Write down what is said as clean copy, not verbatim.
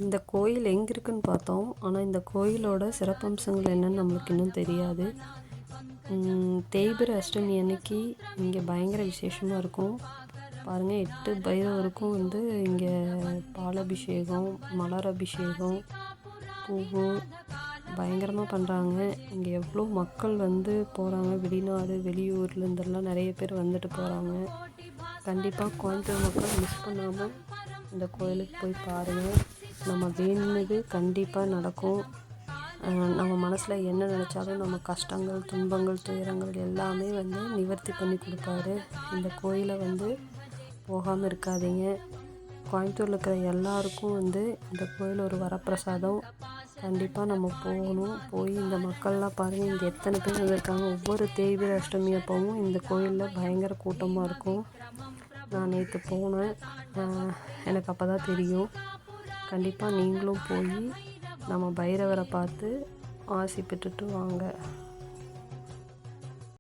இந்த கோயில் எங்கே இருக்குன்னு பார்த்தோம். ஆனால் இந்த கோயிலோட சிறப்பம்சங்கள் என்னன்னு நம்மளுக்கு இன்னும் தெரியாது. தேய்பிறை அஷ்டமி அன்னைக்கு இங்கே பயங்கர விசேஷமாக இருக்கும். பாருங்கள், 8 பைரவருக்கும் இங்கே பாலாபிஷேகம், மலர் அபிஷேகம், பூவு பயங்கரமாக பண்ணுறாங்க. இங்கே எவ்வளோ மக்கள் போகிறாங்க. வெளிநாடு வெளியூர்லேருந்தெல்லாம் நிறைய பேர் வந்துட்டு போகிறாங்க. கண்டிப்பாக கோயம்புத்தூர் மக்கள் மிஸ் பண்ணாமல் இந்த கோயிலுக்கு போய் பாருங்கள். நம்ம வேணுனது கண்டிப்பாக நடக்கும். நம்ம மனசில் என்ன நினச்சாலும் நம்ம கஷ்டங்கள், துன்பங்கள், துயரங்கள் எல்லாமே நிவர்த்தி பண்ணி கொடுப்பாரு. இந்த கோயிலை போகாமல் இருக்காதீங்க. கோயம்புத்தூரில் இருக்கிற எல்லாருக்கும் இந்த கோயில் ஒரு வரப்பிரசாதம். கண்டிப்பாக நம்ம போகணும். போய் இந்த மக்கள்லாம் பாருங்கள், இங்கே எத்தனை பேர் வந்திருக்காங்க. ஒவ்வொரு தேய்பிறை அஷ்டமி அப்பவும் இந்த கோயிலில் பயங்கர கூட்டமாக இருக்கும். நான் நேற்று போனேன், எனக்கு அப்போ தான் தெரியும். கண்டிப்பாக நீங்களும் போய் நம்ம பைரவரை பார்த்து ஆசி பெற்றுட்டு வாங்க.